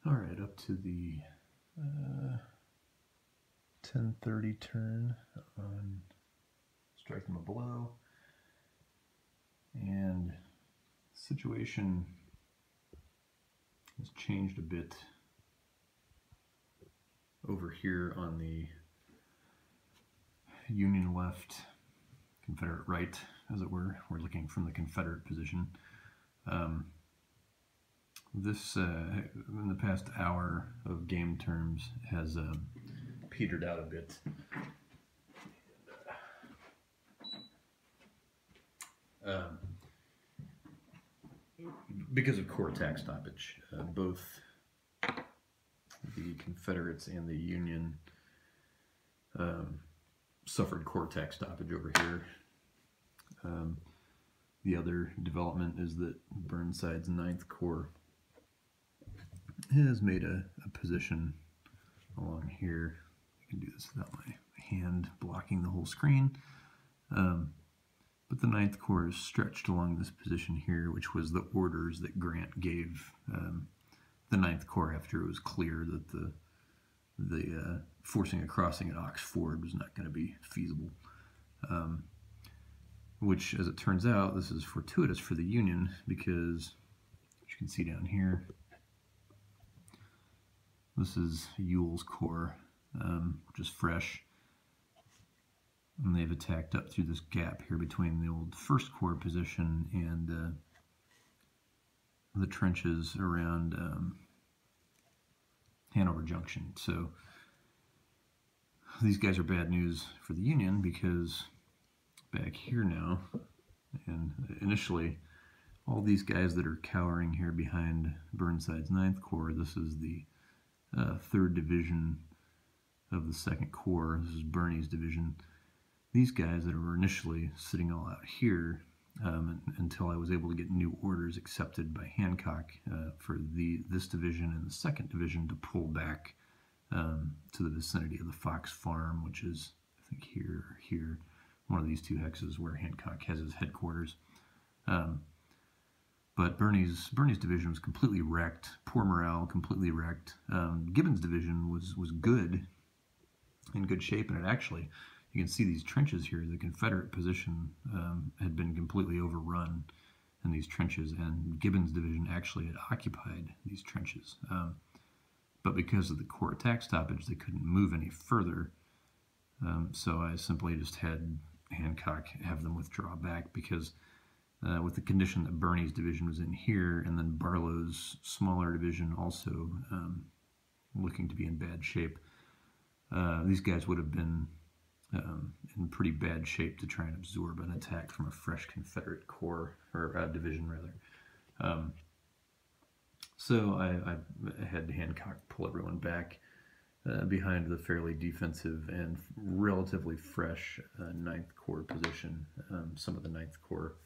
All right, up to the 10:30 turn on strike them a blow, and the situation has changed a bit over here on the Union left, Confederate right, as it were. We're looking from the Confederate position. This, in the past hour of game terms, has petered out a bit. Because of core attack stoppage, both the Confederates and the Union suffered core attack stoppage over here. The other development is that Burnside's 9th Corps has made a position along here. I can do this without my hand blocking the whole screen. But the 9th Corps is stretched along this position here, which was the orders that Grant gave the 9th Corps after it was clear that the forcing a crossing at Ox Ford was not going to be feasible. Which, as it turns out, this is fortuitous for the Union, because, as you can see down here, this is Ewell's Corps, which is fresh. And they've attacked up through this gap here between the old 1st Corps position and the trenches around Hanover Junction. So these guys are bad news for the Union, because back here now, and initially, all these guys that are cowering here behind Burnside's 9th Corps, this is the 3rd Division of the 2nd Corps. This is Birney's division. These guys that were initially sitting all out here until I was able to get new orders accepted by Hancock for this division and the 2nd Division to pull back to the vicinity of the Fox Farm, which is, I think, here or here, one of these two hexes where Hancock has his headquarters. But Birney's division was completely wrecked, poor morale, completely wrecked. Gibbon's division was good, in good shape, and it actually, you can see these trenches here. The Confederate position had been completely overrun in these trenches, and Gibbon's division actually had occupied these trenches. But because of the core attack stoppage, they couldn't move any further. So I simply just had Hancock have them withdraw back, because with the condition that Birney's division was in here, and then Barlow's smaller division also looking to be in bad shape, these guys would have been in pretty bad shape to try and absorb an attack from a fresh Confederate Corps, or division rather. So I had Hancock pull everyone back behind the fairly defensive and relatively fresh 9th Corps position. Some of the 9th Corps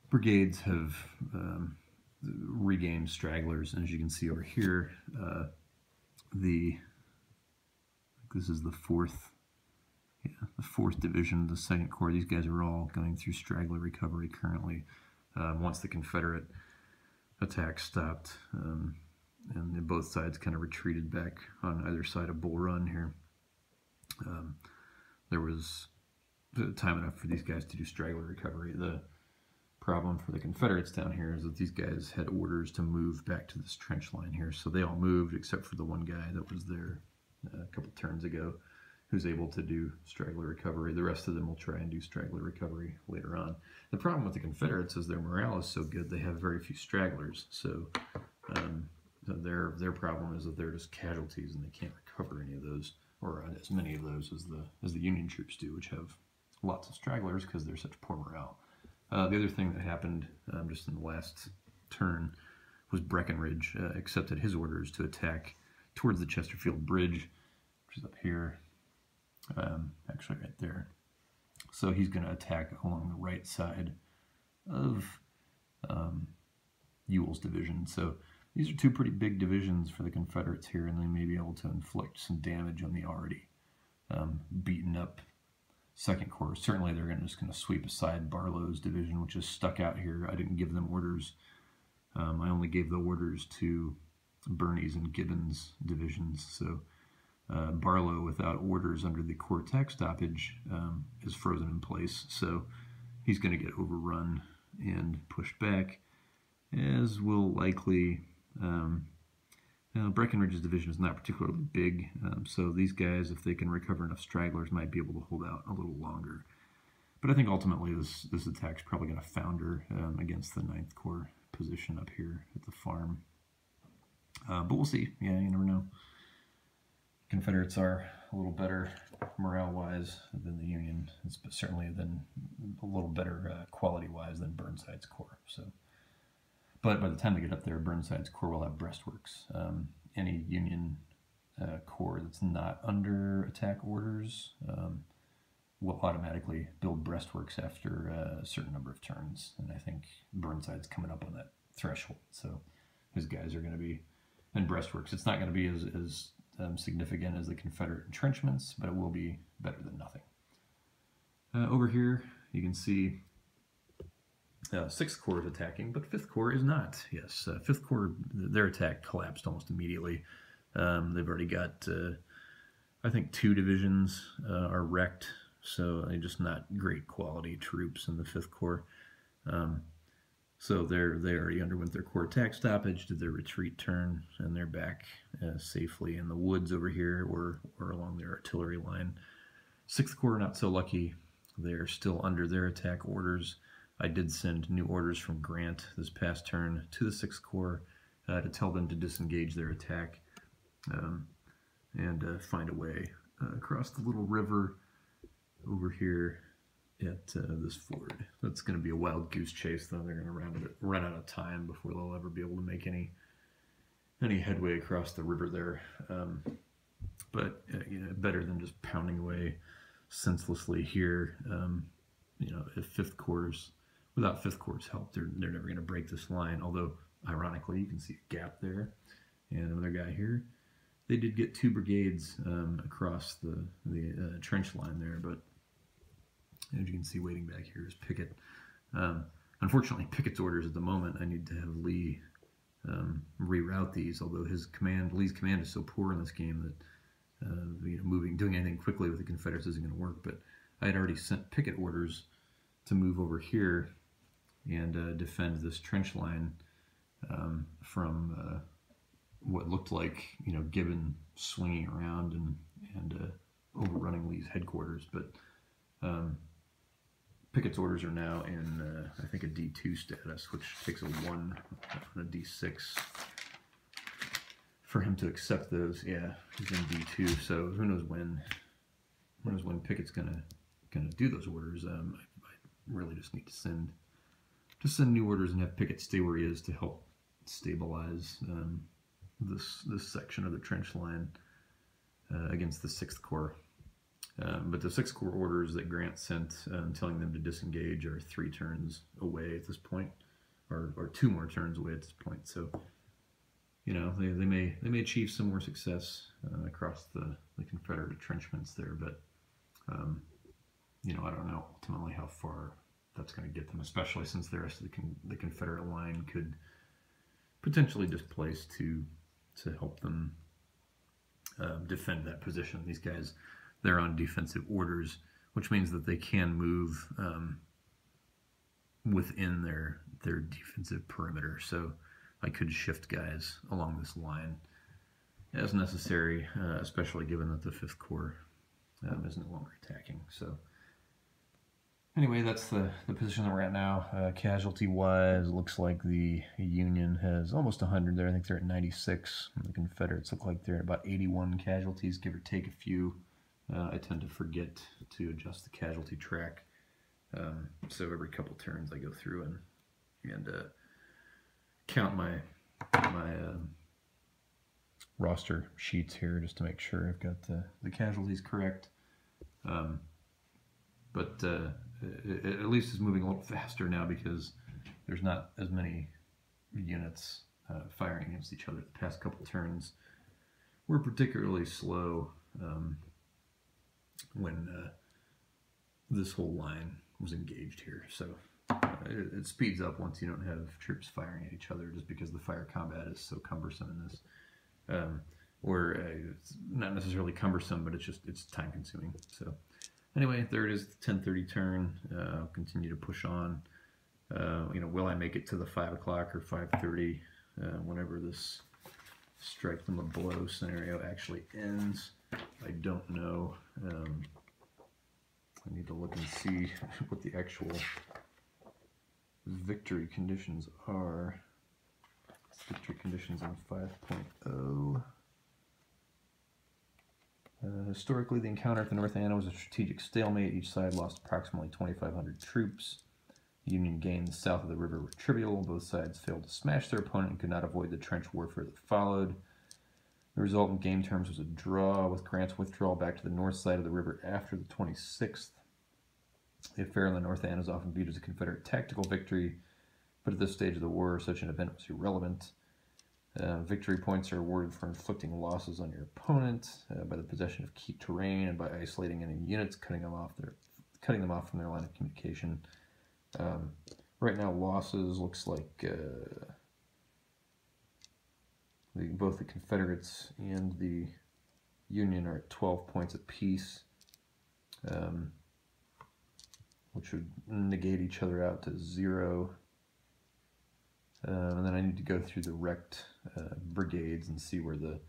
brigades have regained stragglers, and as you can see over here, this is the 4th Division, the 2nd Corps. These guys are all going through straggler recovery currently. Once the Confederate attack stopped, and both sides kind of retreated back on either side of Bull Run here, there was time enough for these guys to do straggler recovery. The problem for the Confederates down here is that these guys had orders to move back to this trench line here, so they all moved except for the one guy that was there a couple turns ago, who's able to do straggler recovery. The rest of them will try and do straggler recovery later on. The problem with the Confederates is their morale is so good, they have very few stragglers, so their problem is that they're just casualties and they can't recover any of those, or as many of those as the Union troops do, which have lots of stragglers because they're such poor morale. The other thing that happened just in the last turn was Breckinridge accepted his orders to attack towards the Chesterfield Bridge, which is up here, actually right there. So he's going to attack along the right side of Ewell's division. So these are two pretty big divisions for the Confederates here, and they may be able to inflict some damage on the already beaten up 2nd Corps. Certainly they're just going to sweep aside Barlow's division, which is stuck out here. I didn't give them orders. I only gave the orders to Birney's and Gibbons divisions. So Barlow, without orders under the corps attack stoppage, is frozen in place. So he's going to get overrun and pushed back, as will likely... Breckinridge's division is not particularly big, so these guys, if they can recover enough stragglers, might be able to hold out a little longer. But I think ultimately this attack is probably going to founder against the 9th Corps position up here at the farm. But we'll see. Yeah, you never know. Confederates are a little better morale-wise than the Union. It's certainly then a little better quality-wise than Burnside's Corps. So. But by the time they get up there, Burnside's Corps will have breastworks. Any Union Corps that's not under attack orders will automatically build breastworks after a certain number of turns. And I think Burnside's coming up on that threshold. So his guys are going to be in breastworks. It's not going to be as significant as the Confederate entrenchments, but it will be better than nothing. Over here, you can see 6th Corps is attacking, but 5th Corps is not. Yes, 5th Corps, their attack collapsed almost immediately. They've already got, I think, 2 divisions are wrecked, so they're just not great quality troops in the 5th Corps. So they already underwent their corps attack stoppage, did their retreat turn, and they're back safely in the woods over here or along their artillery line. 6th Corps not so lucky. They're still under their attack orders. I did send new orders from Grant this past turn to the 6th Corps to tell them to disengage their attack and find a way across the little river over here at this ford. That's going to be a wild goose chase, though. They're going to run out of time before they'll ever be able to make any headway across the river there. But you know, better than just pounding away senselessly here. You know, if 5th Corps, without 5th Corps' help, they're never going to break this line. Although, ironically, you can see a gap there, and another guy here. They did get 2 brigades across the trench line there, but as you can see, waiting back here is Pickett. Unfortunately, Pickett's orders at the moment, I need to have Lee reroute these. Although Lee's command is so poor in this game that you know, doing anything quickly with the Confederates isn't going to work. But I had already sent Pickett orders to move over here and defend this trench line from what looked like, you know, Gibbon swinging around and overrunning Lee's headquarters. But Pickett's orders are now in, I think, a D2 status, which takes a 1 on a D6 for him to accept those. Yeah, he's in D2, so who knows when Pickett's gonna do those orders. I really just need to send new orders and have Pickett stay where he is to help stabilize this section of the trench line against the 6th Corps. But the 6th Corps orders that Grant sent telling them to disengage are 3 turns away at this point, or 2 more turns away at this point. So, you know, they may achieve some more success across the Confederate entrenchments there, but you know, I don't know ultimately how far that's going to get them, especially since the rest of the Confederate line could potentially displace to help them defend that position. These guys, they're on defensive orders, which means that they can move within their defensive perimeter. So I could shift guys along this line as necessary, especially given that the 5th Corps is no longer attacking. So anyway, that's the position that we're at now. Casualty-wise, looks like the Union has almost 100 there. I think they're at 96. The Confederates look like they're at about 81 casualties, give or take a few. I tend to forget to adjust the casualty track. So every couple turns I go through and count my roster sheets here just to make sure I've got the casualties correct. But it at least is moving a little faster now because there's not as many units firing against each other. The past couple turns were particularly slow when this whole line was engaged here. So it speeds up once you don't have troops firing at each other, just because the fire combat is so cumbersome in this. or it's not necessarily cumbersome, but it's time consuming. So anyway, there it is, the 10:30 turn. I'll continue to push on. Will I make it to the 5 o'clock or 5:30 whenever this strike them a blow scenario actually ends? I don't know. I need to look and see what the actual victory conditions are. Victory conditions on 5.0. Historically, the encounter at the North Anna was a strategic stalemate. Each side lost approximately 2,500 troops. The Union gains south of the river were trivial. Both sides failed to smash their opponent and could not avoid the trench warfare that followed. The result in game terms was a draw, with Grant's withdrawal back to the north side of the river after the 26th. The affair in the North Anna is often viewed as a Confederate tactical victory, but at this stage of the war, such an event was irrelevant. Victory points are awarded for inflicting losses on your opponent by the possession of key terrain and by isolating any units, cutting them off from their line of communication. Right now, losses looks like both the Confederates and the Union are at 12 points apiece, which would negate each other out to 0. And then I need to go through the wrecked brigades and see where the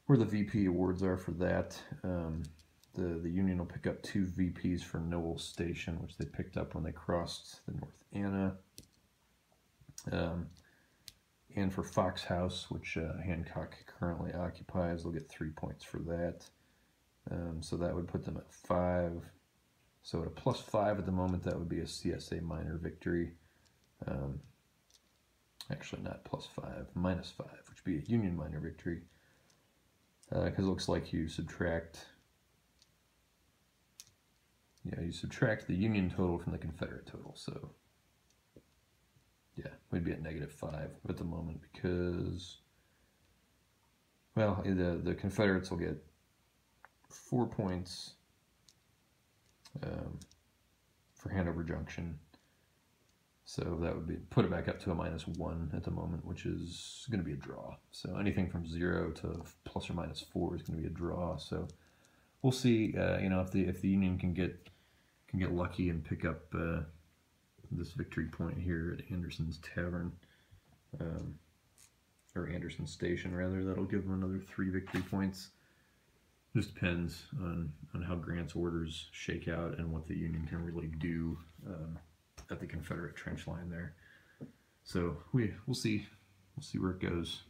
VP awards are for that. The Union will pick up 2 VPs for Nowell Station, which they picked up when they crossed the North Anna. And for Fox House, which Hancock currently occupies, they'll get 3 points for that. So that would put them at 5. So at a +5 at the moment, that would be a CSA minor victory. Actually, not +5, -5, which would be a Union minor victory. Because it looks like you subtract the Union total from the Confederate total. So yeah, we'd be at -5 at the moment because, well, the Confederates will get 4 points for Hanover Junction. So that would put it back up to a -1 at the moment, which is going to be a draw. So anything from 0 to ±4 is going to be a draw. So we'll see. If the Union can get lucky and pick up this victory point here at Anderson's Tavern, or Anderson Station rather, that'll give them another 3 victory points. Just depends on how Grant's orders shake out and what the Union can really do at the Confederate trench line there. So we'll see where it goes.